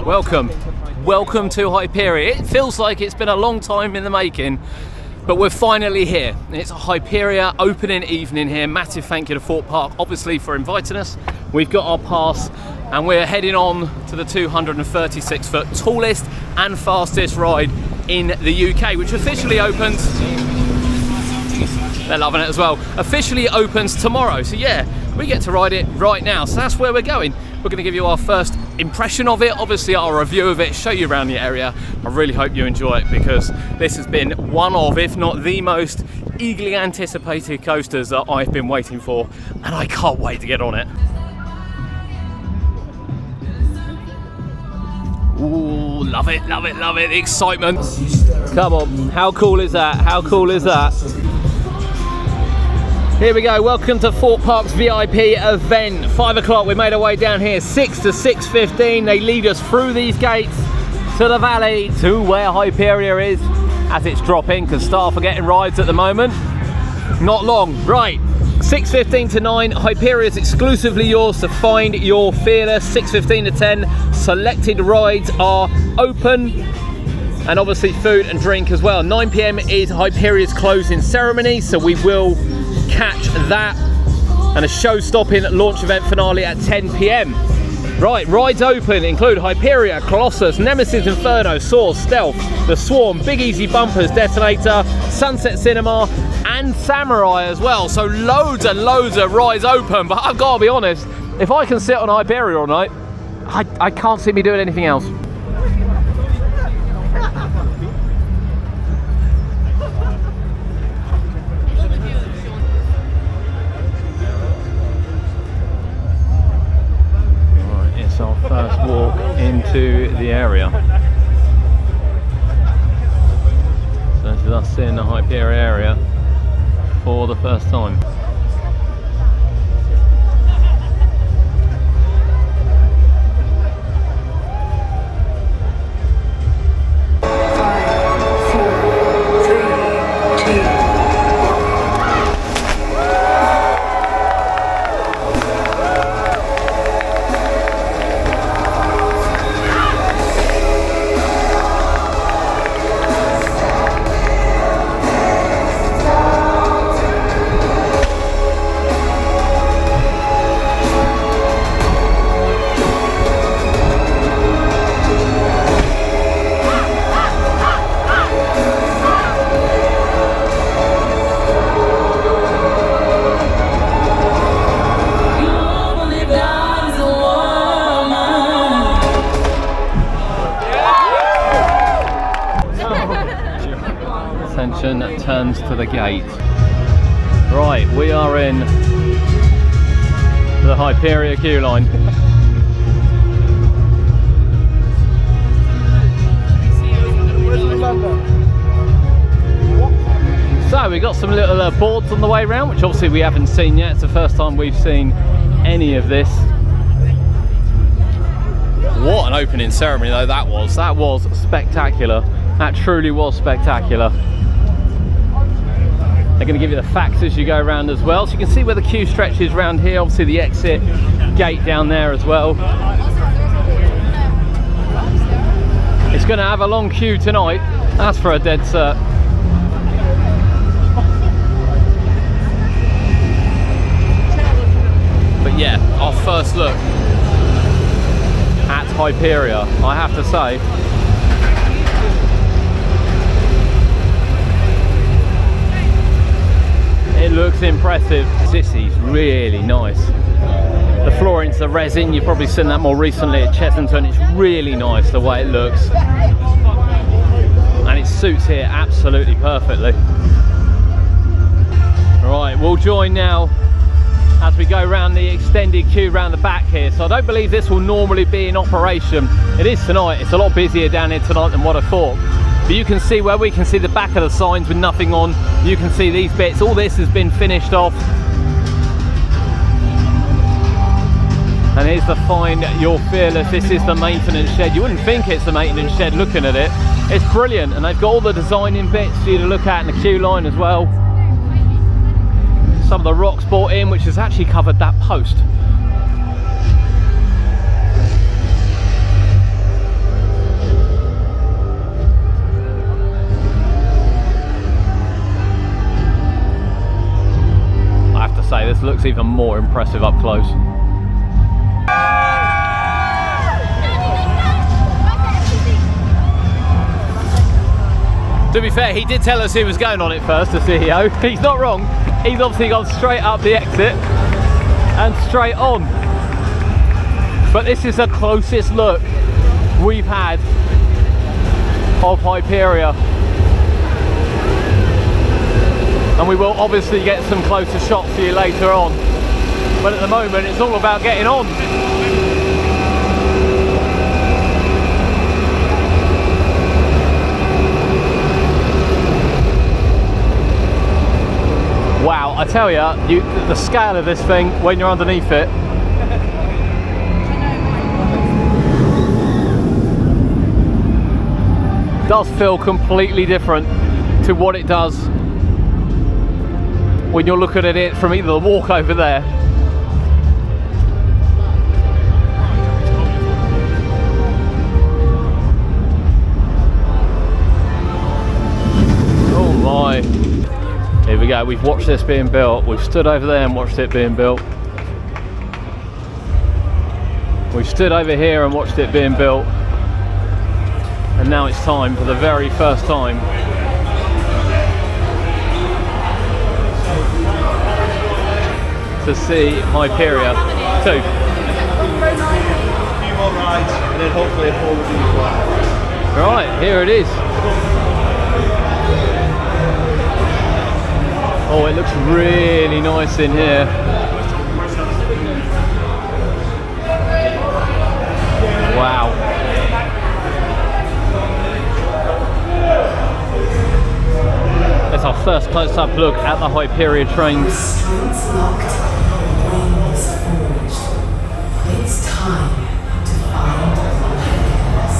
Welcome to Hyperia. It feels like it's been a long time in the making, but we're finally here. It's a Hyperia opening evening here. Massive thank you to Thorpe Park, obviously, for inviting us. We've got our pass and we're heading on to the 236-foot tallest and fastest ride in the UK, which officially opens, they're loving it as well, officially opens tomorrow. So yeah, we get to ride it right now. So that's where we're going. We're going to give you our first impression of it, obviously our review of it, show you around the area. I really hope you enjoy it because this has been one of, if not the most eagerly anticipated coasters that I've been waiting for, and I can't wait to get on it. Ooh, love it, love it, love it, the excitement. Come on, how cool is that? How cool is that? Here we go, welcome to Thorpe Park's VIP event. 5 o'clock, we made our way down here, 6 to 6:15. They lead us through these gates to the valley, to where Hyperia is, as it's dropping, because staff are getting rides at the moment. Not long, right. 6:15 to 9, Hyperia is exclusively yours to find your fearless. 6:15 to 10, selected rides are open, and obviously food and drink as well. 9 PM is Hyperia's closing ceremony, so we will catch that, and a show-stopping launch event finale at 10 PM. Right, rides open include Hyperia, Colossus, Nemesis Inferno, Source, Stealth, The Swarm, Big Easy Bumpers, Detonator, Sunset Cinema, and Samurai as well. So loads and loads of rides open, but I've got to be honest, if I can sit on Hyperia all night, I can't see me doing anything else. Our first walk into the area. So this is us seeing the Hyperia area for the first time. That turns to the gate. Right, we are in the Hyperia queue line. So we got some little boards on the way around, which obviously we haven't seen yet. It's the first time we've seen any of this. What an opening ceremony though that was. That was spectacular. That truly was spectacular. They're going to give you the facts as you go around as well, so you can see where the queue stretches around here. Obviously the exit gate down there as well. It's going to have a long queue tonight, that's for a dead cert. But yeah, our first look at Hyperia, I have to say, it looks impressive. This is really nice. The floorings, the resin, you've probably seen that more recently at Chessington. It's really nice the way it looks. And it suits here absolutely perfectly. Right, we'll join now as we go around the extended queue around the back here. So I don't believe this will normally be in operation. It is tonight. It's a lot busier down here tonight than what I thought. But you can see where we can see the back of the signs with nothing on. You can see these bits. All this has been finished off. And here's the Find Your Fearless. This is the maintenance shed. You wouldn't think it's the maintenance shed looking at it. It's brilliant. And they've got all the designing bits for you to look at in the queue line as well. Some of the rocks brought in, which has actually covered that post. looks even more impressive up close. To be fair, he did tell us he was going on it first, the CEO. He's not wrong. He's obviously gone straight up the exit and straight on. But this is the closest look we've had of Hyperia. And we will obviously get some closer shots for you later on. But at the moment, it's all about getting on. Wow, I tell you, the scale of this thing when you're underneath it. Does feel completely different to what it does when you're looking at it from either the walk over there oh my. Here we go, we've watched this being built. We've stood over there and watched it being built. We've stood over here and watched it being built. And now it's time, for the very first time, to see Hyperia 2. A few more rides and then hopefully a forward fly. Right, here it is. Oh, it looks really nice in here. Wow. That's our first close-up look at the Hyperia trains. Streets locked, wings forged. It's time to find happiness.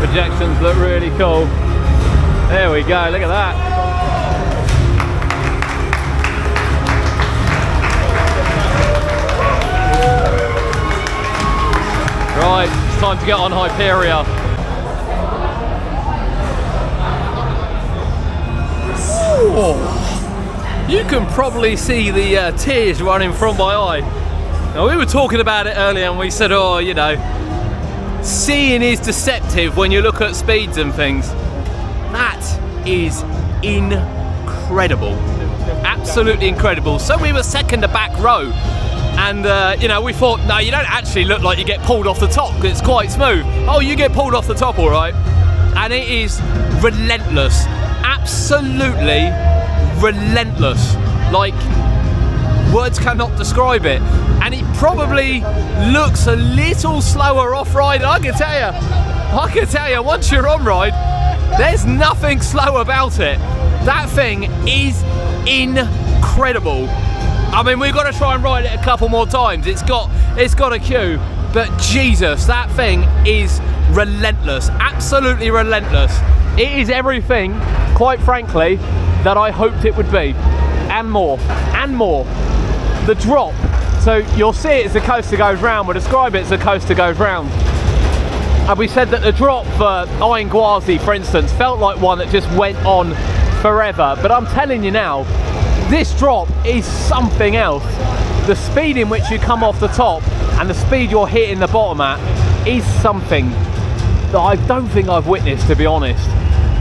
Projections look really cool. There we go, look at that. Right, it's time to get on Hyperia. Oh, you can probably see the tears running from my eye. Now, we were talking about it earlier and we said, oh, you know, seeing is deceptive when you look at speeds and things. That is incredible, absolutely incredible. So we were second to back row, and you know, we thought, no, you don't actually look like you get pulled off the top because it's quite smooth. Oh, you get pulled off the top, all right. And it is relentless, absolutely relentless. Like, words cannot describe it. And it probably looks a little slower off ride. I can tell you, once you're on ride, there's nothing slow about it. That thing is incredible. I mean, we've got to try and ride it a couple more times. It's got a queue, but Jesus, that thing is relentless, absolutely relentless. It is everything, quite frankly, that I hoped it would be, and more, and more. The drop. So you'll see it as the coaster goes round, we'll describe it as the coaster goes round. And we said that the drop for Enquiries, for instance, felt like one that just went on forever. But I'm telling you now, this drop is something else. The speed in which you come off the top and the speed you're hitting the bottom at is something that I don't think I've witnessed, to be honest,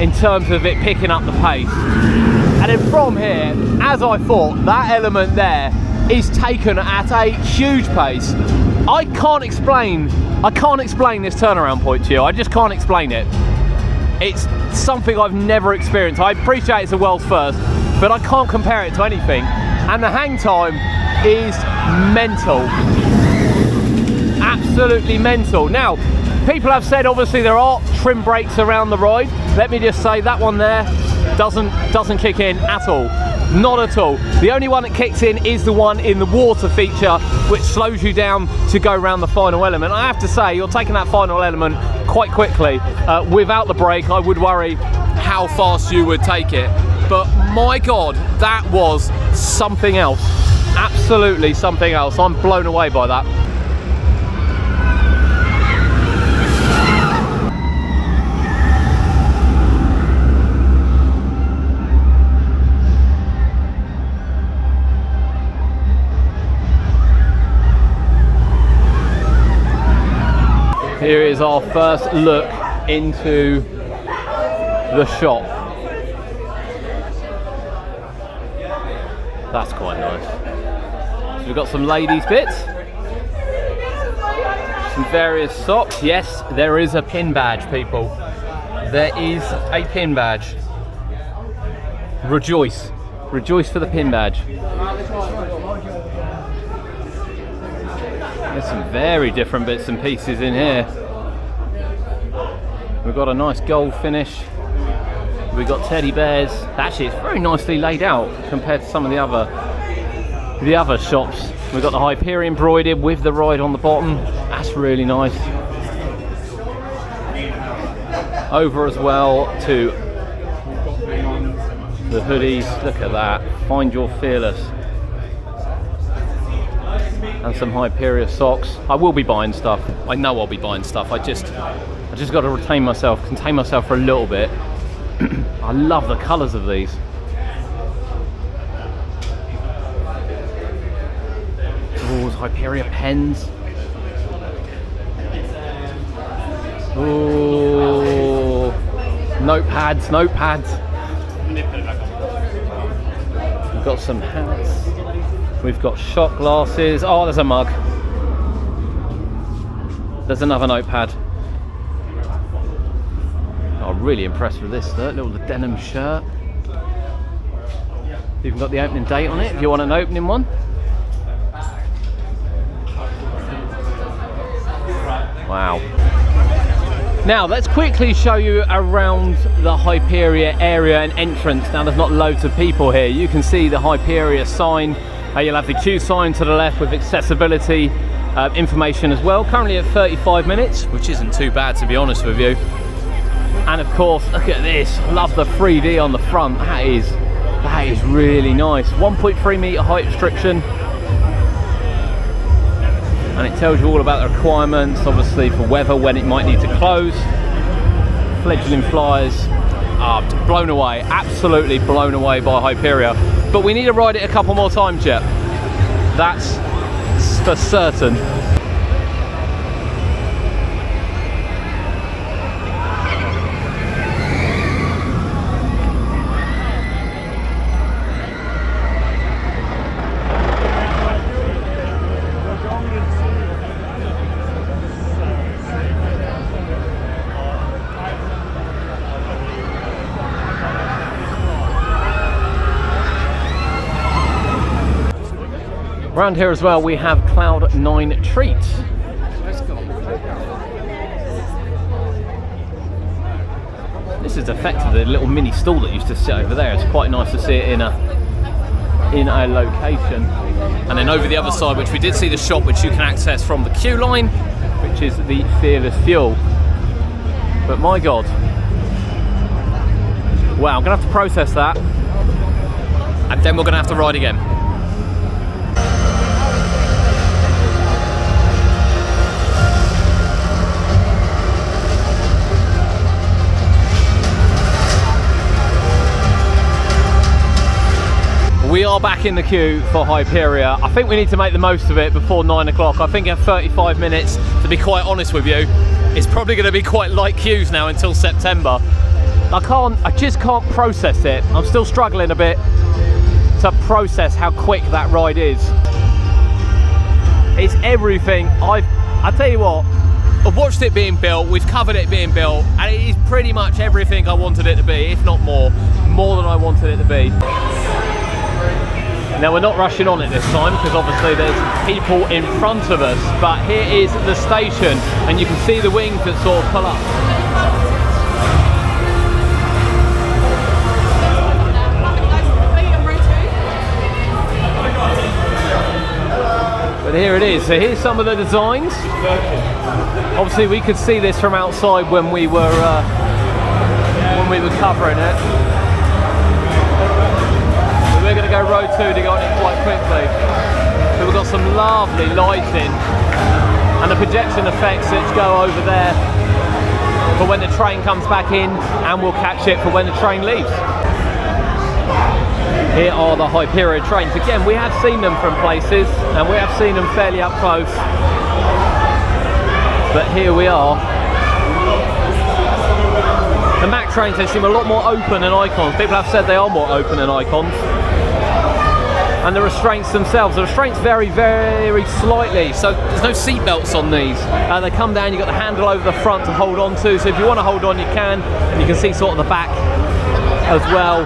in terms of it picking up the pace. And then from here, as I thought, that element there is taken at a huge pace. I can't explain this turnaround point to you. I just can't explain it. It's something I've never experienced. I appreciate it's a world's first, but I can't compare it to anything. And the hang time is mental. Absolutely mental. Now, people have said obviously there are trim brakes around the ride. Let me just say that one there doesn't kick in at all. Not at all. The only one that kicks in is the one in the water feature, which slows you down to go around the final element. I have to say, you're taking that final element quite quickly. Without the brake, I would worry how fast you would take it. But my God, that was something else. Absolutely something else. I'm blown away by that. Here is our first look into the shop. That's quite nice. So we've got some ladies' bits, some various socks. Yes, there is a pin badge, people. There is a pin badge. Rejoice. Rejoice for the pin badge. There's some very different bits and pieces in here. We've got a nice gold finish. We've got teddy bears. Actually, it's very nicely laid out compared to some of the other shops. We've got the Hyperia embroidered with the ride on the bottom. That's really nice. Over as well to the hoodies. Look at that. Find your fearless. And some Hyperia socks. I will be buying stuff. I know I'll be buying stuff. I just got to contain myself for a little bit. I love the colours of these. Oh, Hyperia pens. Oh, notepads. We've got some hats. We've got shot glasses. Oh, there's a mug. There's another notepad. I'm really impressed with this little denim shirt. Even got the opening date on it if you want an opening one. Wow. Now let's quickly show you around the Hyperia area and entrance. Now there's not loads of people here. You can see the Hyperia sign. You'll have the queue sign to the left with accessibility information as well. Currently at 35 minutes, which isn't too bad to be honest with you. And of course, look at this. Love the 3D on the front. That is really nice. 1.3 meter height restriction. And it tells you all about the requirements, obviously for weather, when it might need to close. Fledgling flyers. Blown away, absolutely blown away by Hyperia. But we need to ride it a couple more times yet. That's for certain. Around here as well we have Cloud 9 treats. This is effectively a little mini stall that used to sit over there. It's quite nice to see it in a location. And then over the other side, which we did see the shop which you can access from the queue line, which is the Fearless Fuel. But my God. Wow, I'm gonna have to process that. And then we're gonna have to ride again. We are back in the queue for Hyperia. I think we need to make the most of it before 9 o'clock. I think at 35 minutes, to be quite honest with you, it's probably going to be quite light queues now until September. I just can't process it. I'm still struggling a bit to process how quick that ride is. It's everything. I tell you what, I've watched it being built, we've covered it being built, and it is pretty much everything I wanted it to be, if not more than I wanted it to be. Now we're not rushing on it this time because obviously there's people in front of us, but here is the station and you can see the wings that sort of pull up. it is. So here's some of the designs. Obviously we could see this from outside when we were covering it. But we're going to go row 2 to go on it quite quickly. So we've got some lovely lighting and the projection effects that go over there for when the train comes back in, and we'll catch it for when the train leaves. Here are the Hyperia trains. Again, we have seen them from places and we have seen them fairly up close, but here we are. The Mack trains, they seem a lot more open than Icons. People have said they are more open than Icons. And the restraints themselves, the restraints vary very slightly, so there's no seat belts on these. They come down, you've got the handle over the front to hold on to, so if you want to hold on you can, and you can see sort of the back as well.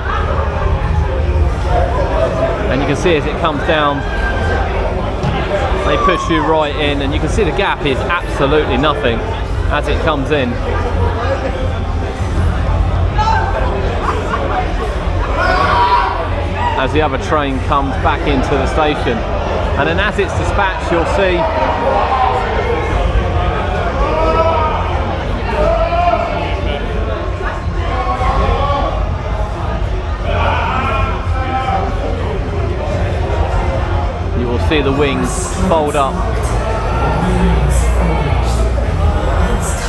And you can see as it comes down, they push you right in, and you can see the gap is absolutely nothing as it comes in. As the other train comes back into the station, and then as it's dispatched, you'll see you will see the wings fold up. It's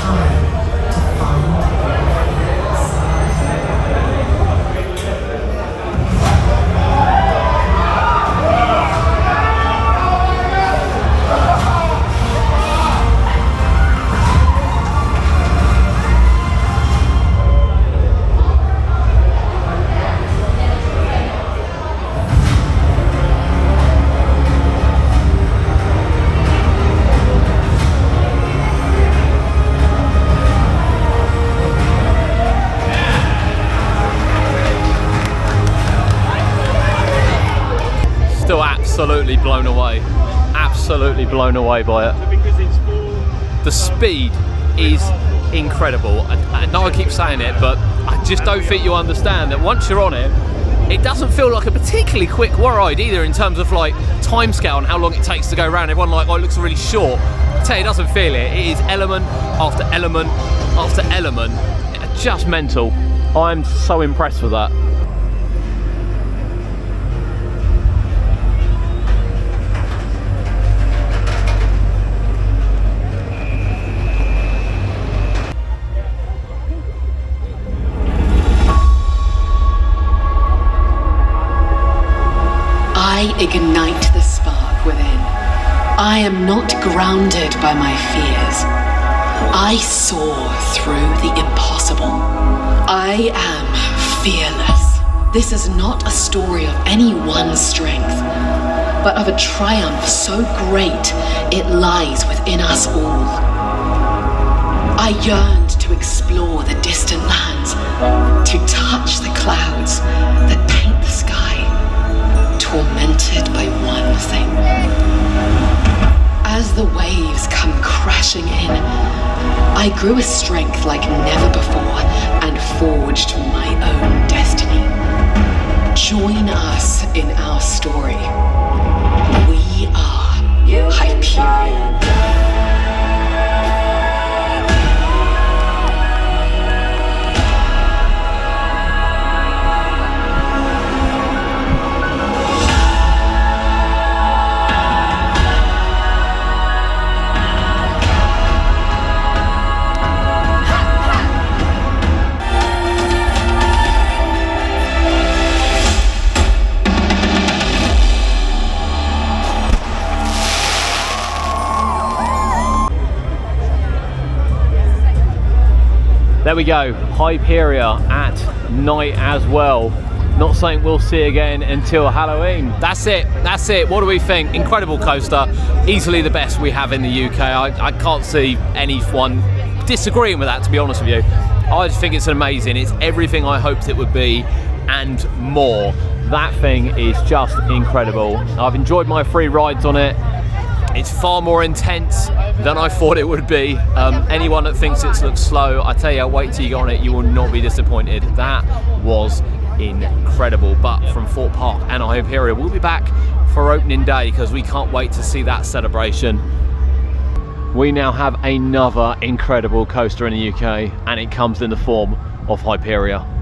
time to find Still absolutely blown away by it. Because it's full. The speed is incredible. I know I keep saying it, but I just don't think you understand that once you're on it, it doesn't feel like a particularly quick ride either in terms of like time scale and how long it takes to go around. Everyone like, oh, it looks really short. I tell you, it doesn't feel it. It is element after element after element. Just mental. I'm so impressed with that. I ignite the spark within. I am not grounded by my fears. I soar through the impossible. I am fearless. This is not a story of any one strength, but of a triumph so great it lies within us all. I yearned to explore the distant lands, to touch the clouds that paint the sky, tormented by one thing. As the waves come crashing in, I grew a strength like never before and forged my own destiny. Join us in our story. We are Hyperia. There we go, Hyperia at night as well. Not something we'll see again until Halloween. That's it. What do we think? Incredible coaster, easily the best we have in the UK. I can't see anyone disagreeing with that, to be honest with you. I just think it's amazing. It's everything I hoped it would be and more. That thing is just incredible. I've enjoyed my free rides on it. It's far more intense than I thought it would be. Anyone that thinks it looks slow, I tell you, wait till you get on it, you will not be disappointed. That was incredible. But from Thorpe Park and Hyperia, we'll be back for opening day because we can't wait to see that celebration. We now have another incredible coaster in the UK, and it comes in the form of Hyperia.